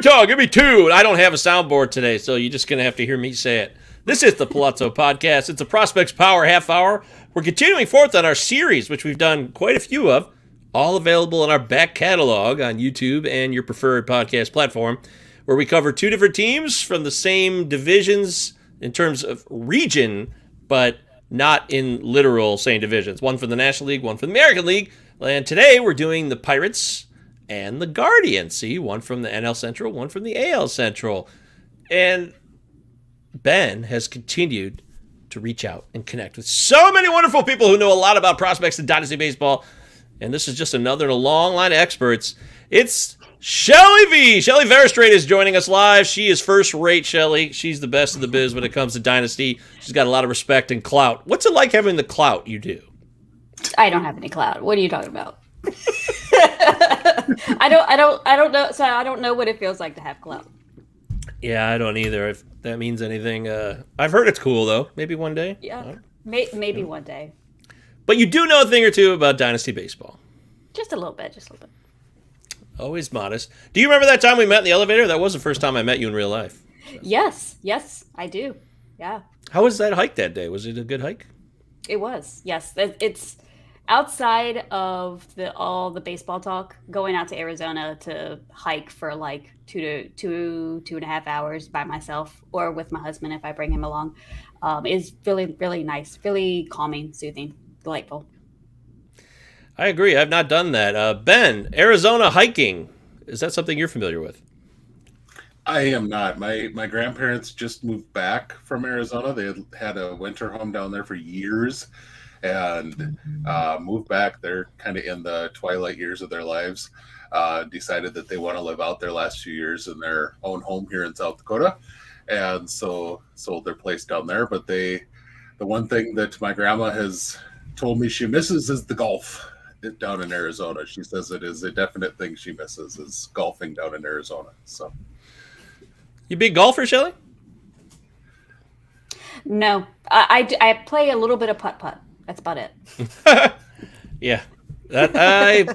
Utah, give me 2. I don't have a soundboard today, so you're just going to have to hear me say it. This is the Palazzo Podcast. It's a Prospects Power Half Hour. We're continuing forth on our series, which we've done quite a few of, all available in our back catalog on YouTube and your preferred podcast platform, where we cover 2 different teams from the same divisions in terms of region, but not in literal same divisions. One from the National League, one from the American League. And today we're doing the Pirates and the Guardians. See, one from the NL Central, one from the AL Central. And Ben has continued to reach out and connect with so many wonderful people who know a lot about prospects and dynasty baseball. And this is just another in a long line of experts. It's Shelly V. Shelly Verougstrate is joining us live. She is first rate, Shelly. She's the best of the biz when it comes to dynasty. She's got a lot of respect and clout. What's it like having the clout you do? I don't have any clout. What are you talking about? I don't know. So I don't know what it feels like to have clout. Yeah, I don't either. If that means anything, I've heard it's cool though. Maybe one day. Yeah, maybe one day. But you do know a thing or two about dynasty baseball. Just a little bit. Always modest. Do you remember that time we met in the elevator? That was the first time I met you in real life. Yes, I do. Yeah. How was that hike that day? Was it a good hike? It was. Yes, it's outside of all the baseball talk. Going out to Arizona to hike for like 2.5 hours by myself or with my husband if I bring him along is really, really nice, really calming, soothing, delightful. I agree. I've not done that. Ben, Arizona hiking. Is that something you're familiar with? I am not. My grandparents just moved back from Arizona. They had a winter home down there for years and moved back. They're kind of in the twilight years of their lives. Decided that they want to live out their last few years in their own home here in South Dakota. And so sold their place down there. But the one thing that my grandma has told me she misses is the golf down in Arizona. She says it is a definite thing she misses is golfing down in Arizona. So, you big golfer, Shelly? No, I play a little bit of putt-putt. That's about it. Yeah, I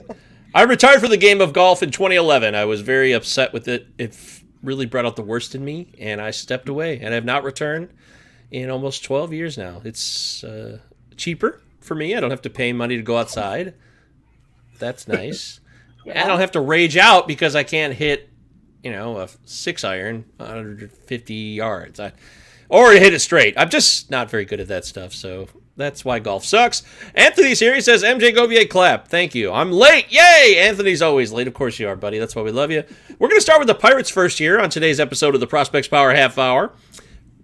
retired from the game of golf in 2011. I was very upset with it. It really brought out the worst in me, and I stepped away, and I've not returned in almost 12 years now. It's cheaper for me. I don't have to pay money to go outside. That's nice. Yeah. I don't have to rage out because I can't hit, a 6-iron 150 yards. Or hit it straight. I'm just not very good at that stuff, so that's why golf sucks. Anthony's here. He says, MJ Govier clap. Thank you. I'm late. Yay! Anthony's always late. Of course you are, buddy. That's why we love you. We're going to start with the Pirates first here on today's episode of the Prospects Power Half Hour.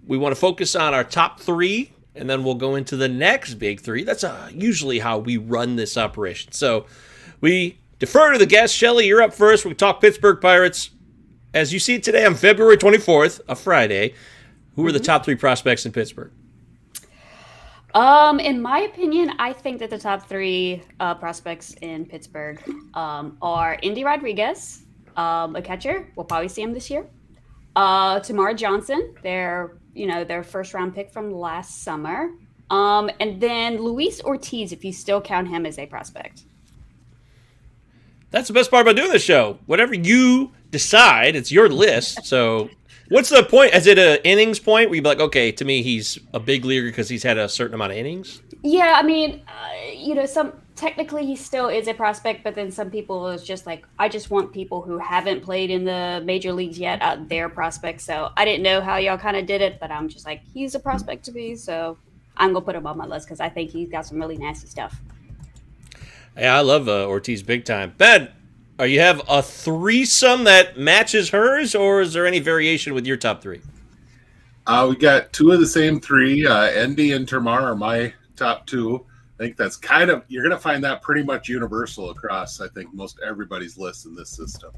We want to focus on our top 3, and then we'll go into the next big 3. That's usually how we run this operation. So we defer to the guest. Shelly, you're up first. We talk Pittsburgh Pirates. As you see it today on February 24th, a Friday, who are the top 3 prospects in Pittsburgh? In my opinion, I think that the top 3 prospects in Pittsburgh are Andy Rodriguez, a catcher. We'll probably see him this year. Tamara Johnson, their first round pick from last summer. And then Luis Ortiz, if you still count him as a prospect. That's the best part about doing this show. Whatever you decide, it's your list. So what's the point? Is it an innings point where you'd be like, okay, to me, he's a big leaguer because he's had a certain amount of innings? Yeah, I mean, technically he still is a prospect, but then some people is just like, I just want people who haven't played in the major leagues yet out their prospects. So I didn't know how y'all kind of did it, but I'm just like, he's a prospect to me. So I'm going to put him on my list because I think he's got some really nasty stuff. Yeah, I love Ortiz big time. Ben, you have a threesome that matches hers, or is there any variation with your top 3? We got 2 of the same 3. Andy and Termar are my top 2. I think that's you're going to find that pretty much universal across, I think, most everybody's list in this system.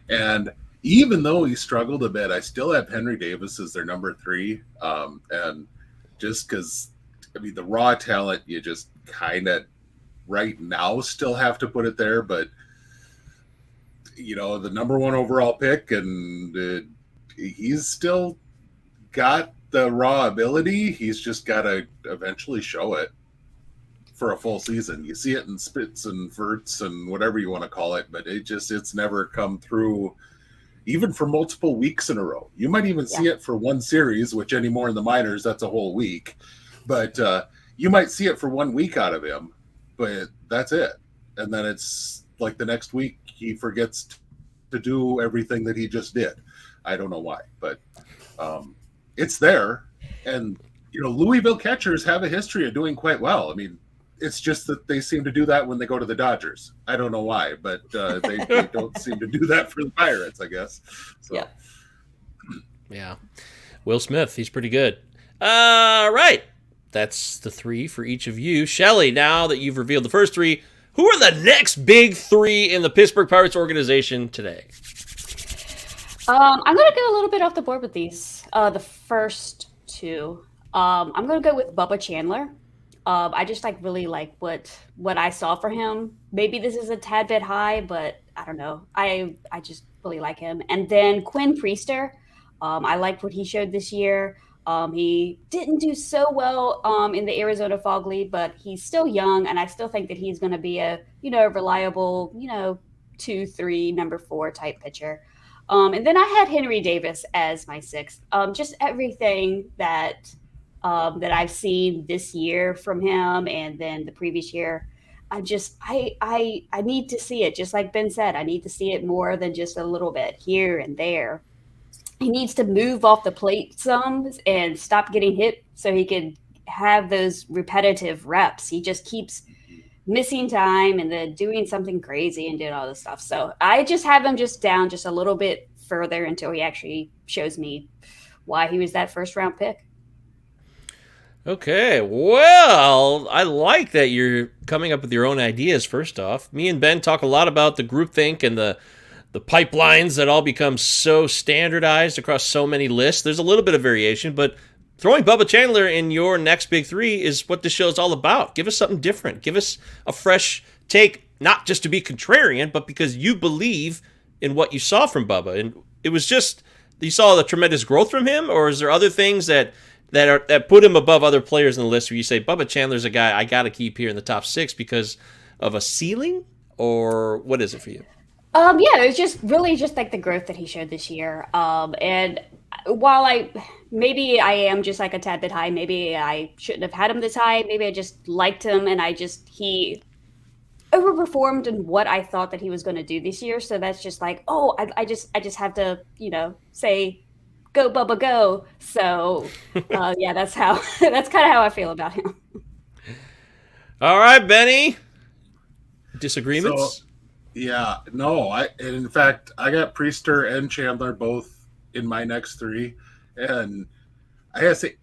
And even though he struggled a bit, I still have Henry Davis as their number 3. And just because, the raw talent, you just kind of right now still have to put it there, but the number 1 overall pick, and he's still got the raw ability. He's just got to eventually show it for a full season. You see it in spits and verts and whatever you want to call it, but it's never come through even for multiple weeks in a row. You might even see it for one series, which anymore in the minors, that's a whole week. But you might see it for 1 week out of him, but that's it. And then it's like the next week he forgets to do everything that he just did. I don't know why, but it's there. And, Louisville catchers have a history of doing quite well. I mean, it's just that they seem to do that when they go to the Dodgers. I don't know why, but they don't seem to do that for the Pirates, I guess. So. Yeah. Will Smith, he's pretty good. All right. That's the 3 for each of you. Shelly, now that you've revealed the first 3, who are the next big 3 in the Pittsburgh Pirates organization today? I'm going to go a little bit off the board with these. The first 2. I'm going to go with Bubba Chandler. I just really like what I saw for him. Maybe this is a tad bit high, but I don't know. I just really like him. And then Quinn Priester. I liked what he showed this year. He didn't do so well in the Arizona Fog League, but he's still young, and I still think that he's going to be a reliable 2, 3, number 4 type pitcher. And then I had Henry Davis as my 6th. Just everything that I've seen this year from him, and then the previous year, I need to see it. Just like Ben said, I need to see it more than just a little bit here and there. He needs to move off the plate some and stop getting hit so he can have those repetitive reps. He just keeps missing time and then doing something crazy and doing all this stuff. So I just have him just down just a little bit further until he actually shows me why he was that first round pick. Okay, well, I like that you're coming up with your own ideas, first off. Me and Ben talk a lot about the groupthink and the pipelines that all become so standardized across so many lists. There's a little bit of variation, but throwing Bubba Chandler in your next big 3 is what this show is all about. Give us something different. Give us a fresh take, not just to be contrarian, but because you believe in what you saw from Bubba. And it was just, you saw the tremendous growth from him, or is there other things that put him above other players in the list where you say, Bubba Chandler's a guy I got to keep here in the top 6 because of a ceiling? Or what is it for you? It was just really just like the growth that he showed this year. And while maybe I am just like a tad bit high, maybe I shouldn't have had him this high. Maybe I just liked him, and he overperformed in what I thought that he was going to do this year. So that's just like, I just have to, say, go Bubba, go. So that's kind of how I feel about him. All right, Benny. Disagreements? So, yeah, no. In fact, I got Priester and Chandler both in my next 3, and I gotta say,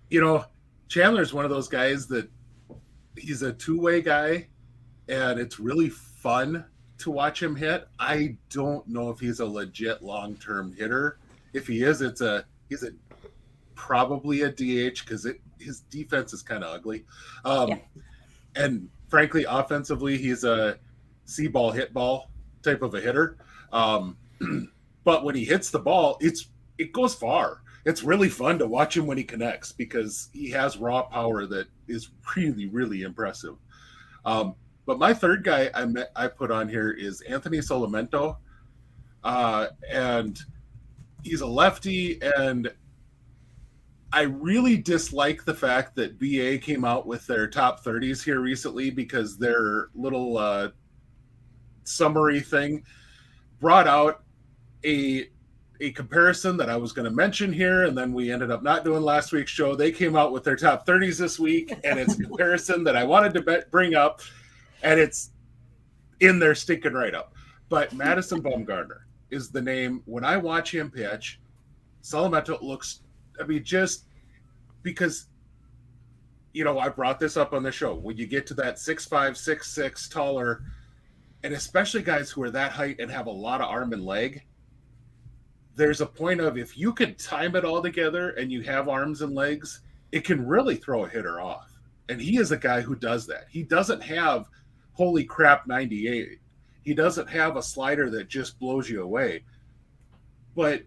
Chandler's one of those guys that he's a 2-way guy, and it's really fun to watch him hit. I don't know if he's a legit long-term hitter. If he is, he's probably a DH because his defense is kind of ugly, and frankly, offensively, he's a see ball, hit ball type of a hitter. But when he hits the ball, it goes far. It's really fun to watch him when he connects because he has raw power that is really, really impressive. But my third guy I put on here is Anthony Solimento. And he's a lefty, and I really dislike the fact that BA came out with their top 30s here recently because their little summary thing brought out a comparison that I was going to mention here, and then we ended up not doing last week's show. They came out with their top 30s this week, and it's a comparison that I wanted to bring up, and it's in their stinking write-up. But Madison Bumgarner is the name. When I watch him pitch, Solimento looks, just because, I brought this up on the show. When you get to that 6'5", 6'6", taller, and especially guys who are that height and have a lot of arm and leg, there's a point of if you can time it all together and you have arms and legs, it can really throw a hitter off. And he is a guy who does that. He doesn't have holy crap 98. He doesn't have a slider that just blows you away. But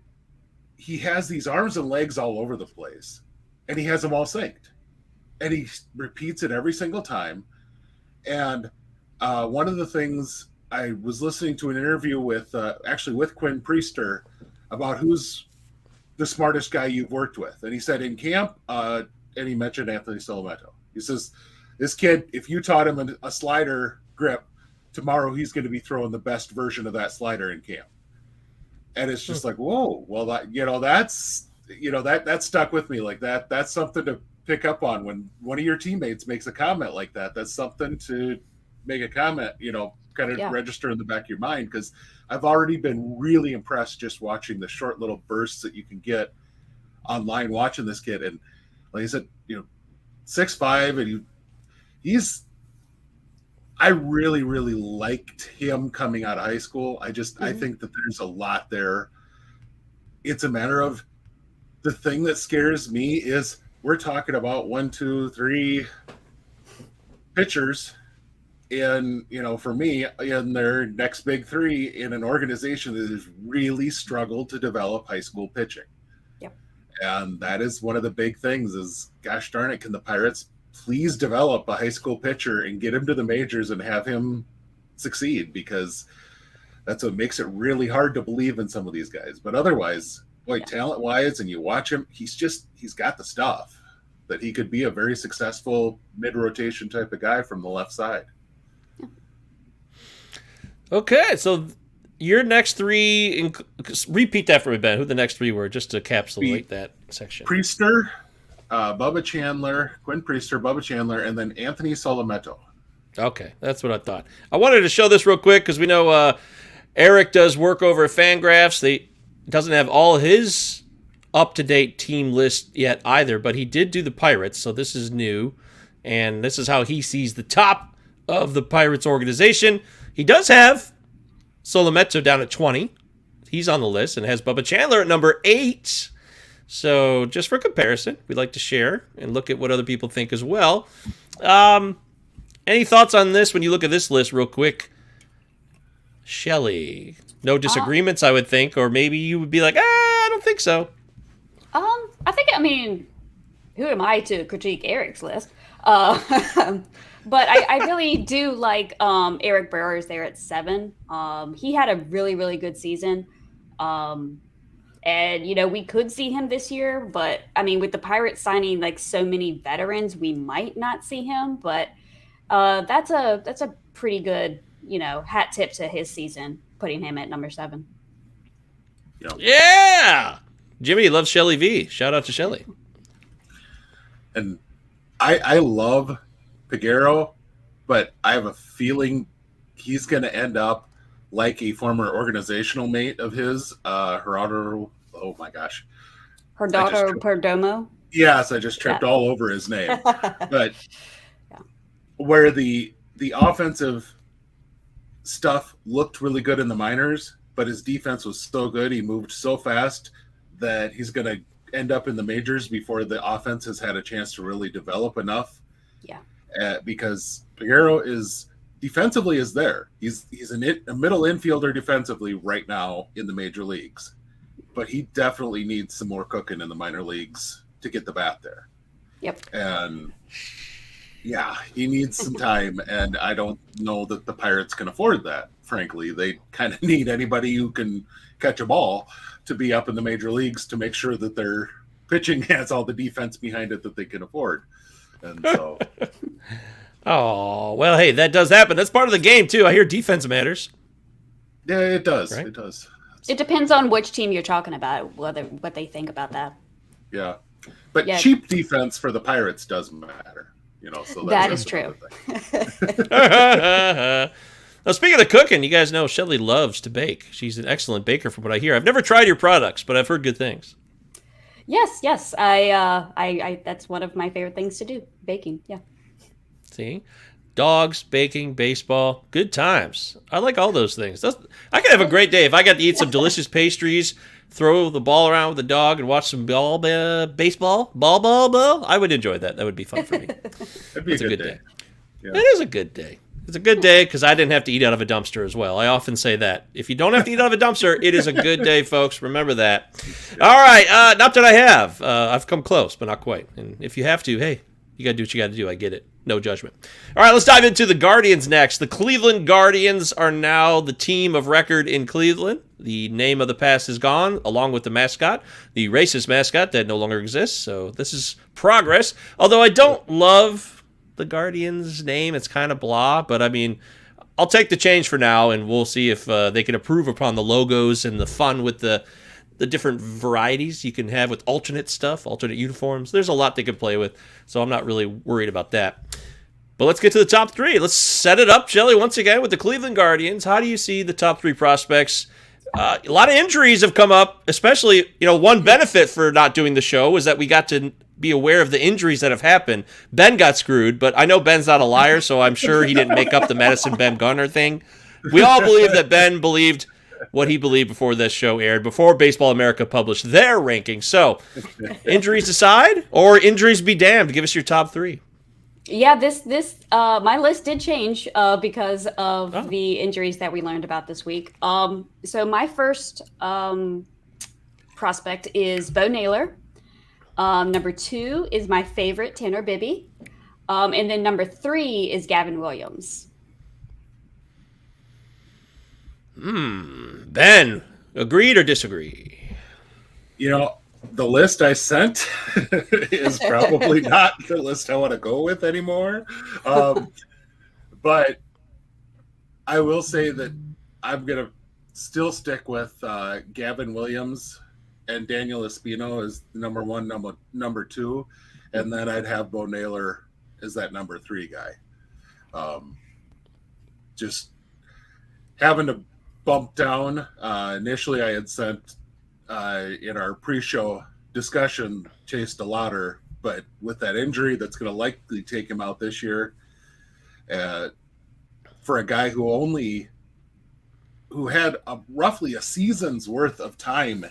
he has these arms and legs all over the place. And he has them all synced. And he repeats it every single time. And one of the things, I was listening to an interview with Quinn Priester about who's the smartest guy you've worked with. And he said in camp, and he mentioned Anthony Solometto. He says, this kid, if you taught him a slider grip, tomorrow he's going to be throwing the best version of that slider in camp. And it's just like, whoa, well, that stuck with me. Like that's something to pick up on when one of your teammates makes a comment like that. That's something to make a comment, kind of register in the back of your mind, because I've already been really impressed just watching the short little bursts that you can get online watching this kid. And like I said, 6'5", and I really, really liked him coming out of high school. I think that there's a lot there. It's a matter of, the thing that scares me is we're talking about 1, 2, 3 pitchers in, for me, in their next big 3 in an organization that has really struggled to develop high school pitching. Yep. And that is one of the big things is, gosh darn it, can the Pirates please develop a high school pitcher and get him to the majors and have him succeed? Because that's what makes it really hard to believe in some of these guys. But otherwise, talent-wise, and you watch him, he's got the stuff that he could be a very successful mid-rotation type of guy from the left side. Okay, so your next 3, repeat that for me, Ben, who the next 3 were, just to encapsulate that section. Priester, Bubba Chandler, Quinn Priester, Bubba Chandler, and then Anthony Solometto. Okay, that's what I thought. I wanted to show this real quick because we know Eric does work over at Fangraphs. He doesn't have all his up-to-date team list yet either, but he did do the Pirates, so this is new. And this is how he sees the top of the Pirates organization. He does have Solometto down at 20. He's on the list, and has Bubba Chandler at number 8. So just for comparison, we'd like to share and look at what other people think as well. Any thoughts on this when you look at this list real quick? Shelly, no disagreements, I would think, or maybe you would be like, I don't think so. Who am I to critique Eric's list? But I really do like Eric Burrers there at 7. He had a really, really good season. And, we could see him this year, but with the Pirates signing like so many veterans, we might not see him, but that's a pretty good, hat tip to his season, putting him at number 7. Yeah. Jimmy loves Shelly V. Shout out to Shelly. And I love Piguero, but I have a feeling he's going to end up like a former organizational mate of his, Gerardo. Oh my gosh, Gerardo Perdomo. Yes, I just tripped all over his name. But where the offensive stuff looked really good in the minors, but his defense was so good, he moved so fast that he's going to end up in the majors before the offense has had a chance to really develop enough. Yeah. Because Piguero is defensively is there. He's a middle infielder defensively right now in the major leagues, but he definitely needs some more cooking in the minor leagues to get the bat there. Yep. And yeah, he needs some time, and I don't know that the Pirates can afford that. Frankly, they kind of need anybody who can catch a ball to be up in the major leagues to make sure that their pitching has all the defense behind it that they can afford. And so, oh, well, hey, that does happen. That's part of the game too. I hear defense matters. Yeah, it does. Right? It does. It depends on which team you're talking about, what they think about that. Yeah, but cheap defense for the Pirates does matter. So that is true. Now, speaking of cooking, you guys know Shelly loves to bake. She's an excellent baker from what I hear. I've never tried your products, but I've heard good things. Yes. I that's one of my favorite things to do, baking. Yeah. See? Dogs, baking, baseball, good times. I like all those things. I could have a great day if I got to eat some delicious pastries, throw the ball around with the dog, and watch some baseball. Ball. I would enjoy that. That would be fun for me. It'd be a good day. Yeah. It is a good day. It's a good day because I didn't have to eat out of a dumpster as well. I often say that. If you don't have to eat out of a dumpster, it is a good day, folks. Remember that. All right. Not that I have. I've come close, but not quite. And if you have to, hey, you got to do what you got to do. I get it. no judgment. All right, let's dive into the Guardians next. The Cleveland Guardians are now the team of record in Cleveland. The name of the past is gone, along with the mascot, the racist mascot that no longer exists. So this is progress. Although I don't love the Guardians name. It's kind of blah, but I mean, I'll take the change for now, and we'll see if they can improve upon the logos and the fun with the different varieties you can have with alternate stuff, alternate uniforms. There's a lot they can play with, so I'm not really worried about that. But let's get to the top three. Let's set it up, Shelly, once again with the Cleveland Guardians. How do you see the top three prospects? A lot of injuries have come up, especially, one benefit for not doing the show was that we got to be aware of the injuries that have happened. Ben got screwed, but I know Ben's not a liar, so I'm sure he didn't make up the Madison Bumgarner thing. We all believe that Ben believed what he believed before this show aired, before Baseball America published their rankings. So, injuries aside, or injuries be damned, give us your top three. Yeah, my list did change because of the injuries that we learned about this week. So my first prospect is Bo Naylor. Number 2 is my favorite, Tanner Bibby. And then number 3 is Gavin Williams. Ben, agreed or disagree? The list I sent is probably not the list I want to go with anymore. But I will say that I'm going to still stick with Gavin Williams and Daniel Espino as number 1, number 2. And then I'd have Bo Naylor as that number 3 guy. Just having to bump down. Initially, I had sent in our pre-show discussion Chase DeLauder, but with that injury that's going to likely take him out this year, for a guy who had roughly a season's worth of time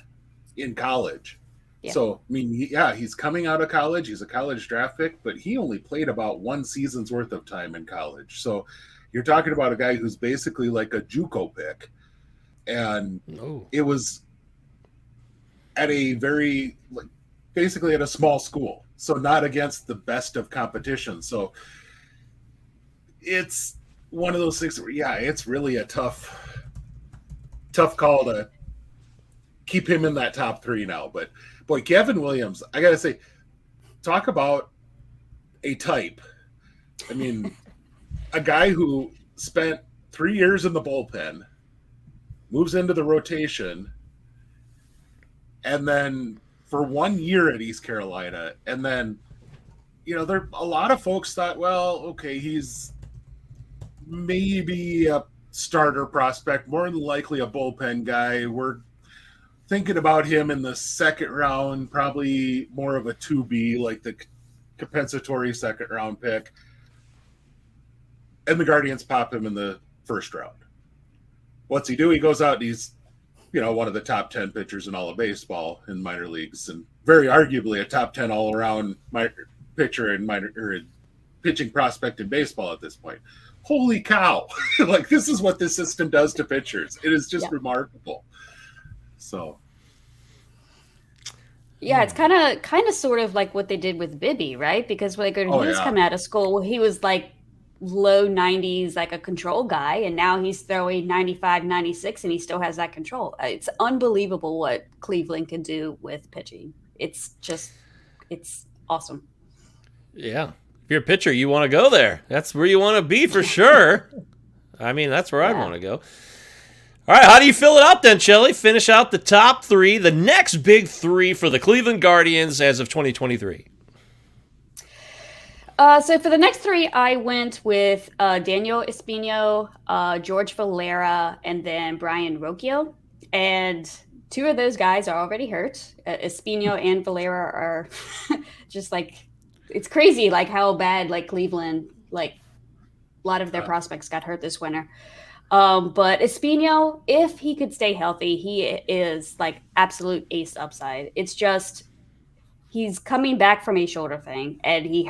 in college. Yeah. So, he's coming out of college. He's a college draft pick, but he only played about 1 season's worth of time in college. So you're talking about a guy who's basically like a JUCO pick. And it was at a basically at a small school. So not against the best of competition. So it's one of those things where, it's really a tough call to keep him in that top 3 now. But boy, Gavin Williams, I got to say, talk about a type. A guy who spent 3 years in the bullpen, moves into the rotation, and then for 1 year at East Carolina, and then, there a lot of folks thought, well, okay, he's maybe a starter prospect, more than likely a bullpen guy. We're thinking about him in the second round, probably more of a 2B, like the compensatory second round pick. And the Guardians pop him in the first round. What's he do? He goes out and he's, one of the top 10 pitchers in all of baseball in minor leagues, and very arguably a top 10 all around pitcher and pitching prospect in baseball at this point. Holy cow. This is what this system does to pitchers. It is just remarkable. So. Yeah, it's kind of sort of like what they did with Bibby, right? Because when he was coming out of school, he was like low 90s, like a control guy, and now he's throwing 95, 96, and he still has that control. It's unbelievable what Cleveland can do with pitching. It's awesome. Yeah. If you're a pitcher, you want to go there. That's where you want to be for sure. That's where I'd want to go. All right, how do you fill it out then, Shelly? Finish out the top 3, the next big 3 for the Cleveland Guardians as of 2023. So for the next 3, I went with Daniel Espino, George Valera, and then Brian Rocchio. And 2 of those guys are already hurt. Espino and Valera are just it's crazy, how bad Cleveland, a lot of their prospects got hurt this winter. But Espino, if he could stay healthy, he is absolute ace upside. It's just he's coming back from a shoulder thing, and he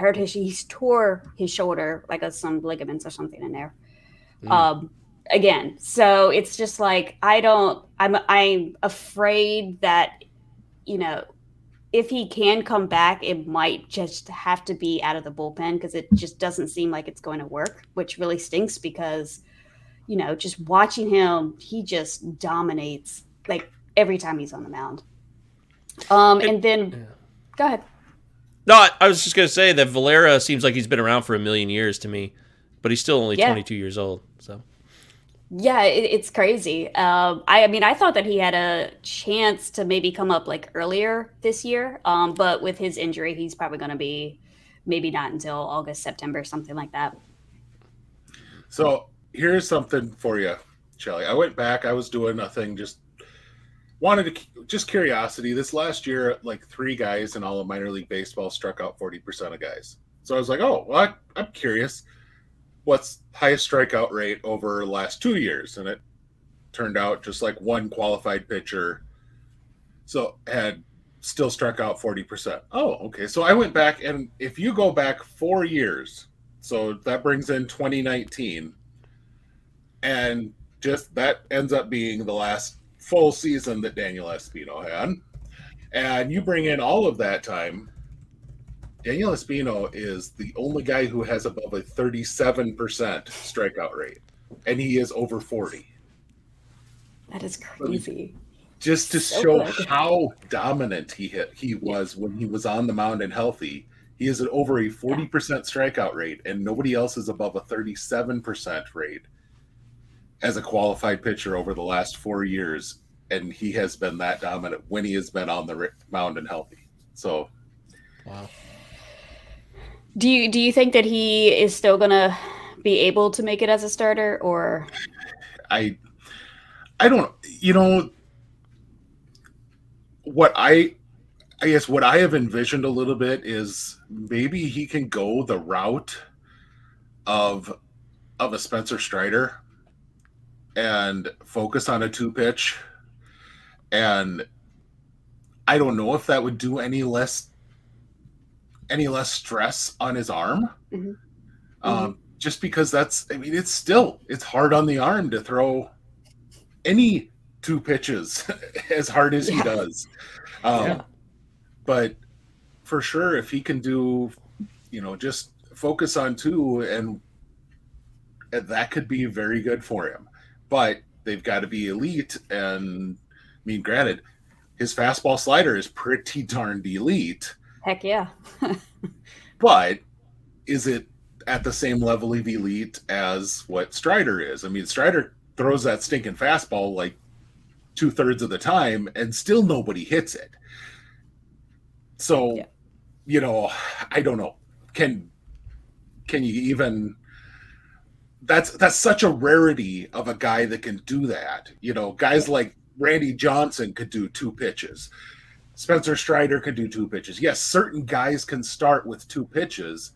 tore his shoulder, some ligaments or something in there. Again. So it's just I'm afraid that, if he can come back, it might just have to be out of the bullpen because it just doesn't seem like it's going to work, which really stinks because, just watching him, he just dominates like every time he's on the mound. And then, go ahead. No, I was just going to say that Valera seems like he's been around for a million years to me, but he's still only 22 years old. So. Yeah, it's crazy. I thought that he had a chance to maybe come up like earlier this year, but with his injury, he's probably going to be maybe not until August, September, something like that. So here's something for you, Shelly. I went back. I was doing a thing, just curiosity. This last year, like 3 guys in all of minor league baseball struck out 40% of guys. So I was like, oh, well, I'm curious. What's highest strikeout rate over the last 2 years? And it turned out just like one qualified pitcher had still struck out 40%. Oh, okay. So I went back, and if you go back 4 years, so that brings in 2019, and just that ends up being the last full season that Daniel Espino had, and you bring in all of that time, Daniel Espino is the only guy who has above a 37% strikeout rate, and he is over 40. That is crazy. Just to show how dominant he was when he was on the mound and healthy. He is at over a 40% strikeout rate, and nobody else is above a 37% rate as a qualified pitcher over the last 4 years, and he has been that dominant when he has been on the mound and healthy. So, wow. Do you think that he is still going to be able to make it as a starter, or? I don't, what I guess what I have envisioned a little bit is maybe he can go the route of a Spencer Strider and focus on a 2-pitch. And I don't know if that would do any less stress on his arm. Mm-hmm. Just because it's hard on the arm to throw any 2 pitches as hard as he does. But for sure, if he can do, just focus on 2, and that could be very good for him. But they've got to be elite. And granted, his fastball slider is pretty darn elite. Heck yeah. But is it at the same level of elite as what Strider is? Strider throws that stinking fastball like 2/3 of the time, and still nobody hits it. So, I don't know. Can you even? That's such a rarity of a guy that can do that. Guys like Randy Johnson could do 2 pitches. Spencer Strider could do 2 pitches. Yes, certain guys can start with 2 pitches,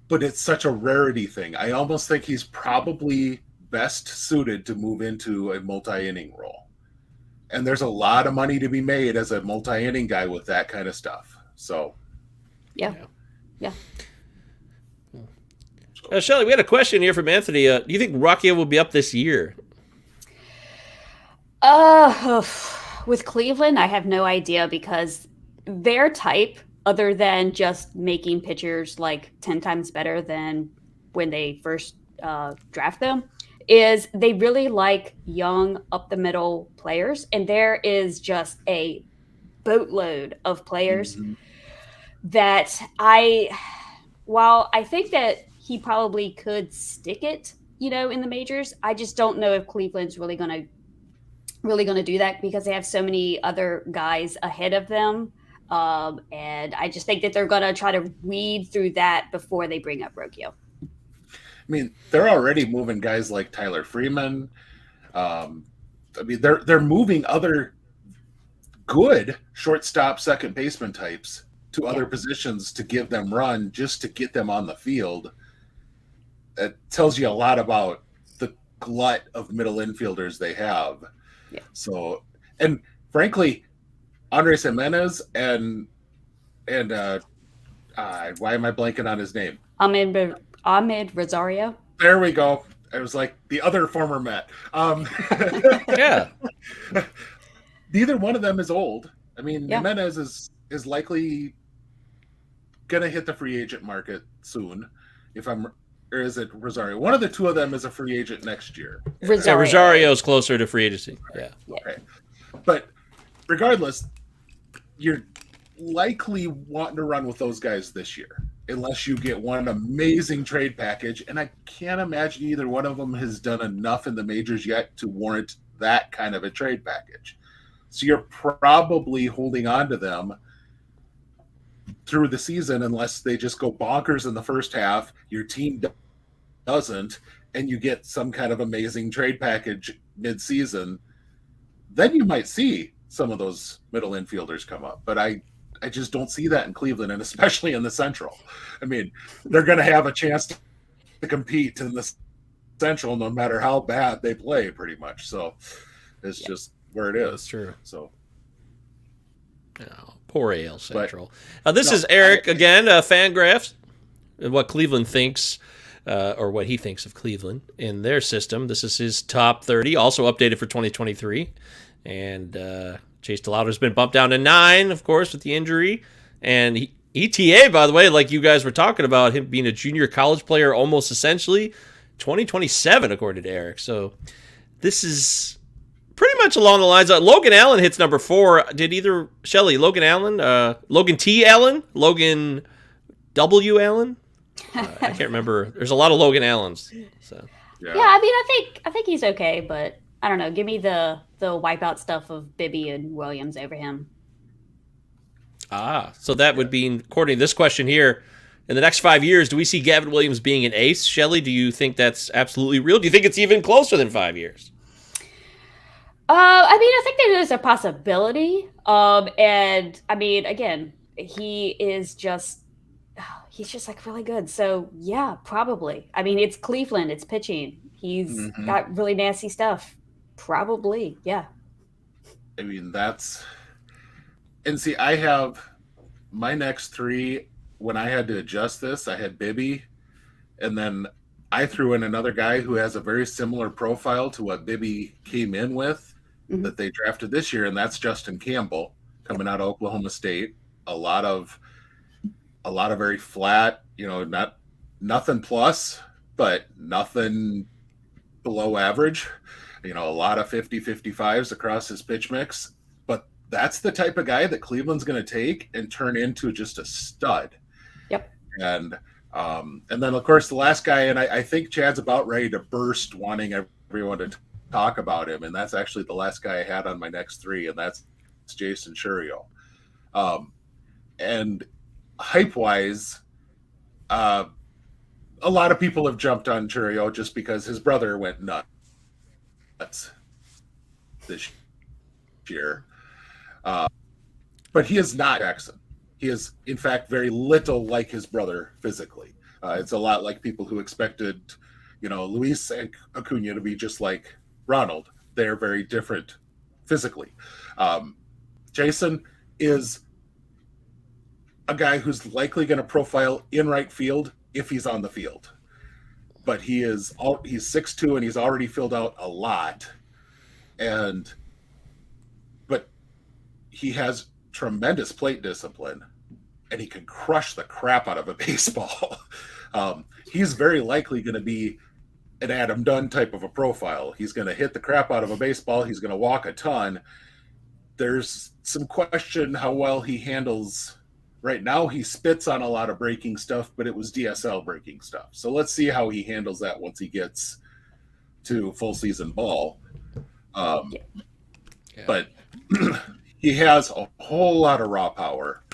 but it's such a rarity thing. I almost think he's probably best suited to move into a multi-inning role. And there's a lot of money to be made as a multi-inning guy with that kind of stuff. So, yeah. Shelly, we had a question here from Anthony. Do you think Rocky will be up this year? With Cleveland, I have no idea because their type, other than just making pitchers like 10 times better than when they first draft them, is they really like young, up the middle players. And there is just a boatload of players that while I think that he probably could stick it, in the majors, I just don't know if Cleveland's really going to do that because they have so many other guys ahead of them. And I just think that they're going to try to weed through that before they bring up Rocchio. They're already moving guys like Tyler Freeman. They're moving other good shortstop, second baseman types to other positions to give them run just to get them on the field. It tells you a lot about the glut of middle infielders they have. Yeah. So, and frankly, Andres Jimenez and why am I blanking on his name? Ahmed Rosario. There we go. It was like the other former Met. Yeah. Neither one of them is old. I mean, Yeah. Jimenez is likely going to hit the free agent market soon. Or is it Rosario? One of the two of them is a free agent next year. Yeah, Rosario. Rosario's closer to free agency. Yeah. Okay. But regardless, you're likely wanting to run with those guys this year, unless you get one amazing trade package. And I can't imagine either one of them has done enough in the majors yet to warrant that kind of a trade package. So you're probably holding on to them through the season unless they just go bonkers in the first half, your team doesn't, and you get some kind of amazing trade package mid-season. Then you might see some of those middle infielders come up. But I just don't see that in Cleveland, and especially in the Central. I mean, they're going to have a chance to compete in the Central no matter how bad they play, pretty much. So it's just where it is. That's true. So, oh, poor AL Central. This is Eric again, Fangraphs, and what Cleveland thinks, or what he thinks of Cleveland in their system. This is his top 30, also updated for 2023. And Chase DeLauter's been bumped down to 9, of course, with the injury. And ETA, by the way, like you guys were talking about, him being a junior college player almost essentially, 2027, according to Eric. So this is pretty much along the lines of Logan Allen hits number 4. Did either Shelly, Logan Allen, Logan T. Allen, Logan W. Allen? I can't remember. There's a lot of Logan Allens. So Yeah, I mean, I think he's okay, but I don't know. Give me the wipeout stuff of Bibby and Williams over him. So that would be, according to this question here, in the next 5 years, do we see Gavin Williams being an ace? Shelly, do you think that's absolutely real? Do you think it's even closer than 5 years? I mean, I think there is a possibility. And I mean, again, he's just like really good. So yeah, probably. I mean, it's Cleveland, it's pitching. He's got really nasty stuff. Probably, yeah. I mean, and see, I have my next 3. When I had to adjust this, I had Bibby, and then I threw in another guy who has a very similar profile to what Bibby came in with that they drafted this year, and that's Justin Campbell coming out of Oklahoma State. A lot of very flat, nothing plus, but nothing below average. A lot of 50-55s across his pitch mix. But that's the type of guy that Cleveland's going to take and turn into just a stud. Yep. And then, of course, the last guy, and I think Chad's about ready to burst wanting everyone to talk about him, and that's actually the last guy I had on my next 3, and that's Jason Churio. And hype-wise, a lot of people have jumped on Churio just because his brother went nuts this year. But he is not Jackson. He is, in fact, very little like his brother physically. It's a lot like people who expected, Luis Acuna to be just like Ronald. They're very different physically. Jason is a guy who's likely going to profile in right field if he's on the field. But he's 6'2", and he's already filled out a lot. But he has tremendous plate discipline, and he can crush the crap out of a baseball. He's very likely going to be an Adam Dunn type of a profile. He's going to hit the crap out of a baseball. He's going to walk a ton. There's some question how well he handles. Right now, he spits on a lot of breaking stuff, but it was DSL breaking stuff. So let's see how he handles that once he gets to full season ball. But he has a whole lot of raw power,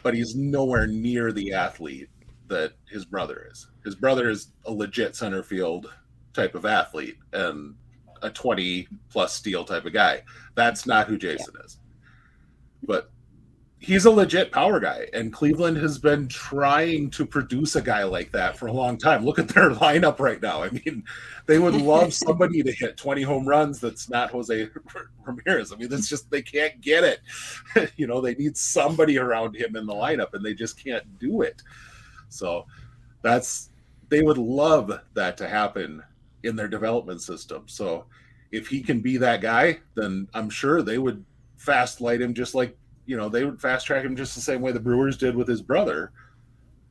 but he's nowhere near the athlete that his brother is. His brother is a legit center field type of athlete and a 20-plus steal type of guy. That's not who Jason is. But he's a legit power guy, and Cleveland has been trying to produce a guy like that for a long time. Look at their lineup right now. I mean, they would love somebody to hit 20 home runs that's not Jose Ramirez. I mean, that's just, they can't get it. They need somebody around him in the lineup, and they just can't do it. So they would love that to happen in their development system. So if he can be that guy, then I'm sure they would fast light him just like they would fast track him just the same way the Brewers did with his brother.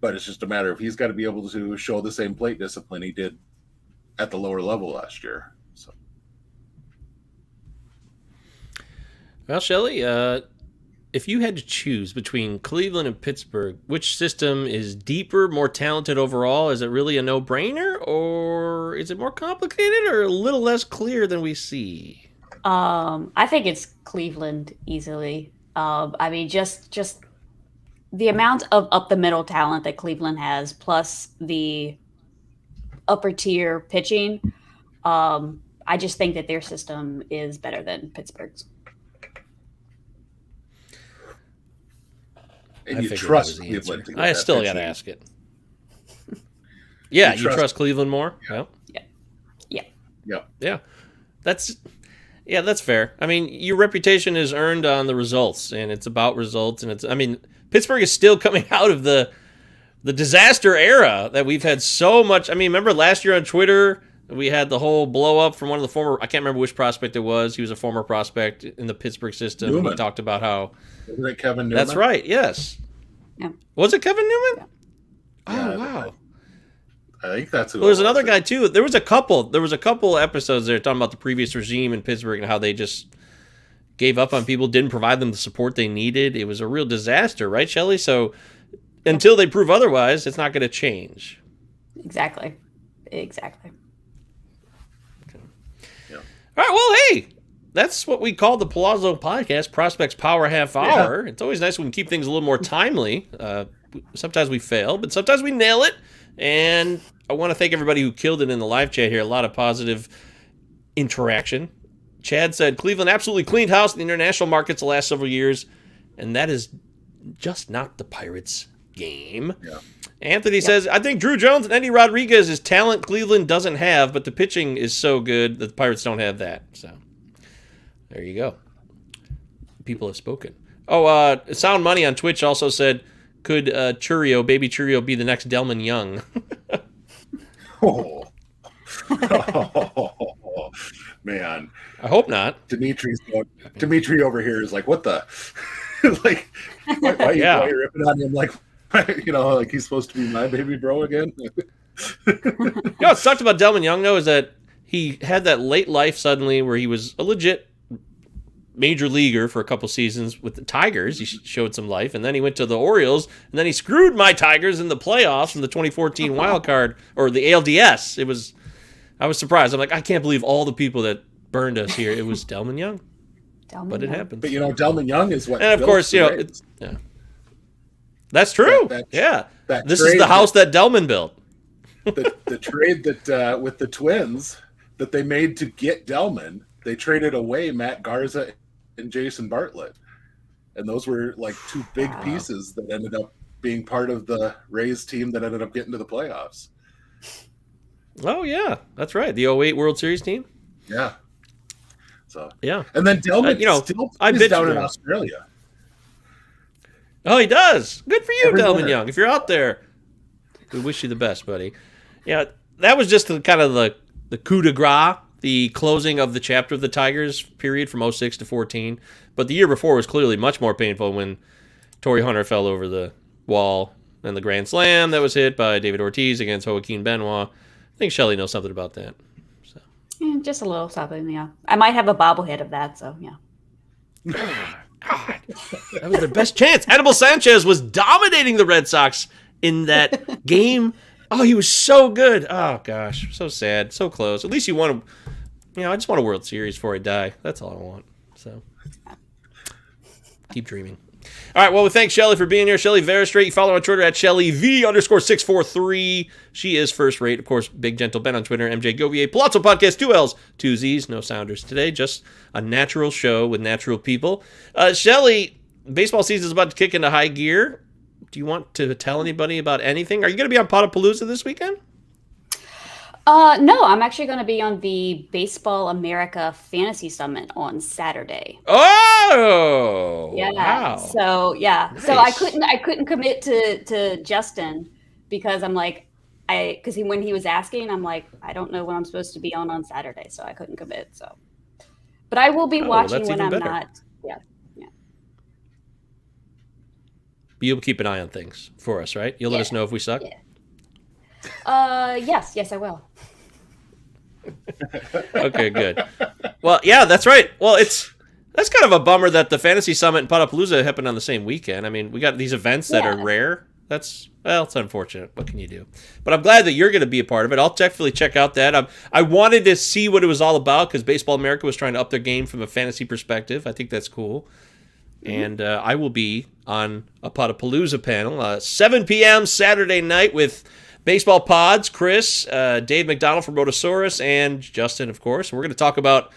But it's just a matter of he's got to be able to show the same plate discipline he did at the lower level last year. So, well, Shelly, if you had to choose between Cleveland and Pittsburgh, which system is deeper, more talented overall? Is it really a no-brainer, or is it more complicated, or a little less clear than we see? I think it's Cleveland easily. I mean, just the amount of up the middle talent that Cleveland has, plus the upper tier pitching. I just think that their system is better than Pittsburgh's. And you trust Cleveland to get I still got to ask it. Yeah, you trust Cleveland more? Yeah. That's fair. I mean, your reputation is earned on the results, and it's about results. And Pittsburgh is still coming out of the disaster era that we've had so much. I mean, remember last year on Twitter, we had the whole blow up from one of the former, I can't remember which prospect it was. He was a former prospect in the Pittsburgh system. Newman. He talked about how. Wasn't it Kevin Newman? That's right. Yes. Yeah. Was it Kevin Newman? Yeah. Oh, wow. I think that's who. Well, there's another guy too. There was a couple episodes there talking about the previous regime in Pittsburgh and how they just gave up on people, didn't provide them the support they needed. It was a real disaster, right, Shelly? So until they prove otherwise, it's not going to change. Exactly. Okay. Yeah. All right. Well, hey, that's what we call the Palazzo Podcast, Prospects Power Half Hour. Yeah. It's always nice when we keep things a little more timely. Sometimes we fail, but sometimes we nail it. And I want to thank everybody who killed it in the live chat here. A lot of positive interaction. Chad said, Cleveland absolutely cleaned house in the international markets the last several years, and that is just not the Pirates game. Yeah. Anthony says, I think Drew Jones and Eddie Rodriguez is talent Cleveland doesn't have, but the pitching is so good that the Pirates don't have that. So there you go. People have spoken. Oh, Sound Money on Twitch also said, could Baby Churio, be the next Delman Young? Oh, man. I hope not. Dimitri over here is like, what the? Like, why are you ripping on him? Like, like he's supposed to be my baby bro again? What's sucked about Delman Young, though, is that he had that late life suddenly where he was a legit major leaguer for a couple seasons with the Tigers. He showed some life, and then he went to the Orioles, and then he screwed my Tigers in the playoffs in the 2014 wild card, or the ALDS. I was surprised. I'm like, I can't believe all the people that burned us here. It was Delman Young. But it happens. But Delman Young is what. And of course, that's true. This is the house that Delman built. The trade that with the Twins that they made to get Delman, they traded away Matt Garza and Jason Bartlett, and those were like two big pieces that ended up being part of the Rays team that ended up getting to the playoffs. Oh yeah, that's right. The 08 World Series team. Yeah. So yeah, and then Delman still is down in Australia. Oh, he does. Good for you, Delman Young. If you're out there, we wish you the best, buddy. Yeah, that was just the kind of the coup de grace, the closing of the chapter of the Tigers period from 06 to 14. But the year before was clearly much more painful when Torrey Hunter fell over the wall and the grand slam that was hit by David Ortiz against Joaquin Benoit. I think Shelly knows something about that. So. Yeah, just a little something, yeah. I might have a bobblehead of that, so yeah. God, that was their best chance. Anibal Sanchez was dominating the Red Sox in that game. Oh, he was so good. Oh, gosh. So sad. So close. At least you won I just want a World Series before I die. That's all I want. So, keep dreaming. All right, well, we thank Shelly for being here. Shelly Verougstrate. You follow her on Twitter at ShellyV_643. She is first rate. Of course, Big Gentle Ben on Twitter. MJ Govier. Palazzo Podcast, 2 L's, 2 Z's. No sounders today. Just a natural show with natural people. Shelly, baseball season is about to kick into high gear. Do you want to tell anybody about anything? Are you going to be on Potapalooza this weekend? No, I'm actually going to be on the Baseball America Fantasy Summit on Saturday. Oh, yeah. Wow. So yeah, nice. So I couldn't commit to Justin because I'm like, when he was asking, I'm like, I don't know when I'm supposed to be on Saturday, so I couldn't commit. So, but I will be watching when I'm not. Yeah. But you'll keep an eye on things for us, right? You'll let us know if we suck? Yes, I will. Okay, good. Well, yeah, that's right. Well, that's kind of a bummer that the Fantasy Summit and Potapalooza happened on the same weekend. I mean, we got these events that are rare. It's unfortunate. What can you do? But I'm glad that you're going to be a part of it. I'll definitely check out that. I wanted to see what it was all about because Baseball America was trying to up their game from a fantasy perspective. I think that's cool. And I will be on a Potapalooza panel, 7 p.m. Saturday night with Baseball Pods, Chris, Dave McDonald from Rotosaurus, and Justin, of course. And we're going to talk about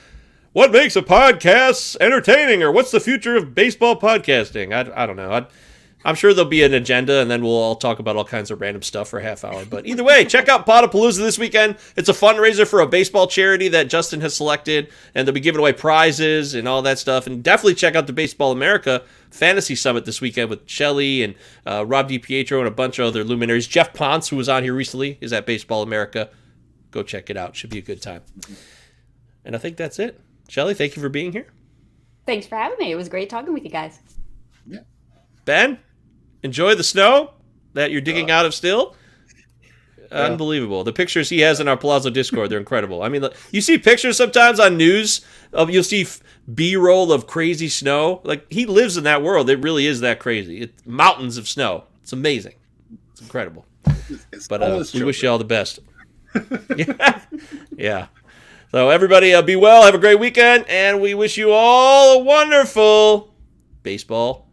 what makes a podcast entertaining, or what's the future of baseball podcasting. I don't know. I'm sure there'll be an agenda, and then we'll all talk about all kinds of random stuff for a half hour. But either way, check out Potapalooza this weekend. It's a fundraiser for a baseball charity that Justin has selected, and they'll be giving away prizes and all that stuff. And definitely check out the Baseball America Fantasy Summit this weekend with Shelly and Rob DiPietro and a bunch of other luminaries. Jeff Ponce, who was on here recently, is at Baseball America. Go check it out. Should be a good time. And I think that's it. Shelly, thank you for being here. Thanks for having me. It was great talking with you guys. Yeah. Ben, enjoy the snow that you're digging out of still. Unbelievable. The pictures he has in our Palazzo Discord, they're incredible. I mean, you see pictures sometimes on news you'll see B-roll of crazy snow. Like, he lives in that world. It really is that crazy. It's mountains of snow. It's amazing. It's incredible. But we wish you all the best. Yeah. So everybody be well. Have a great weekend. And we wish you all a wonderful baseball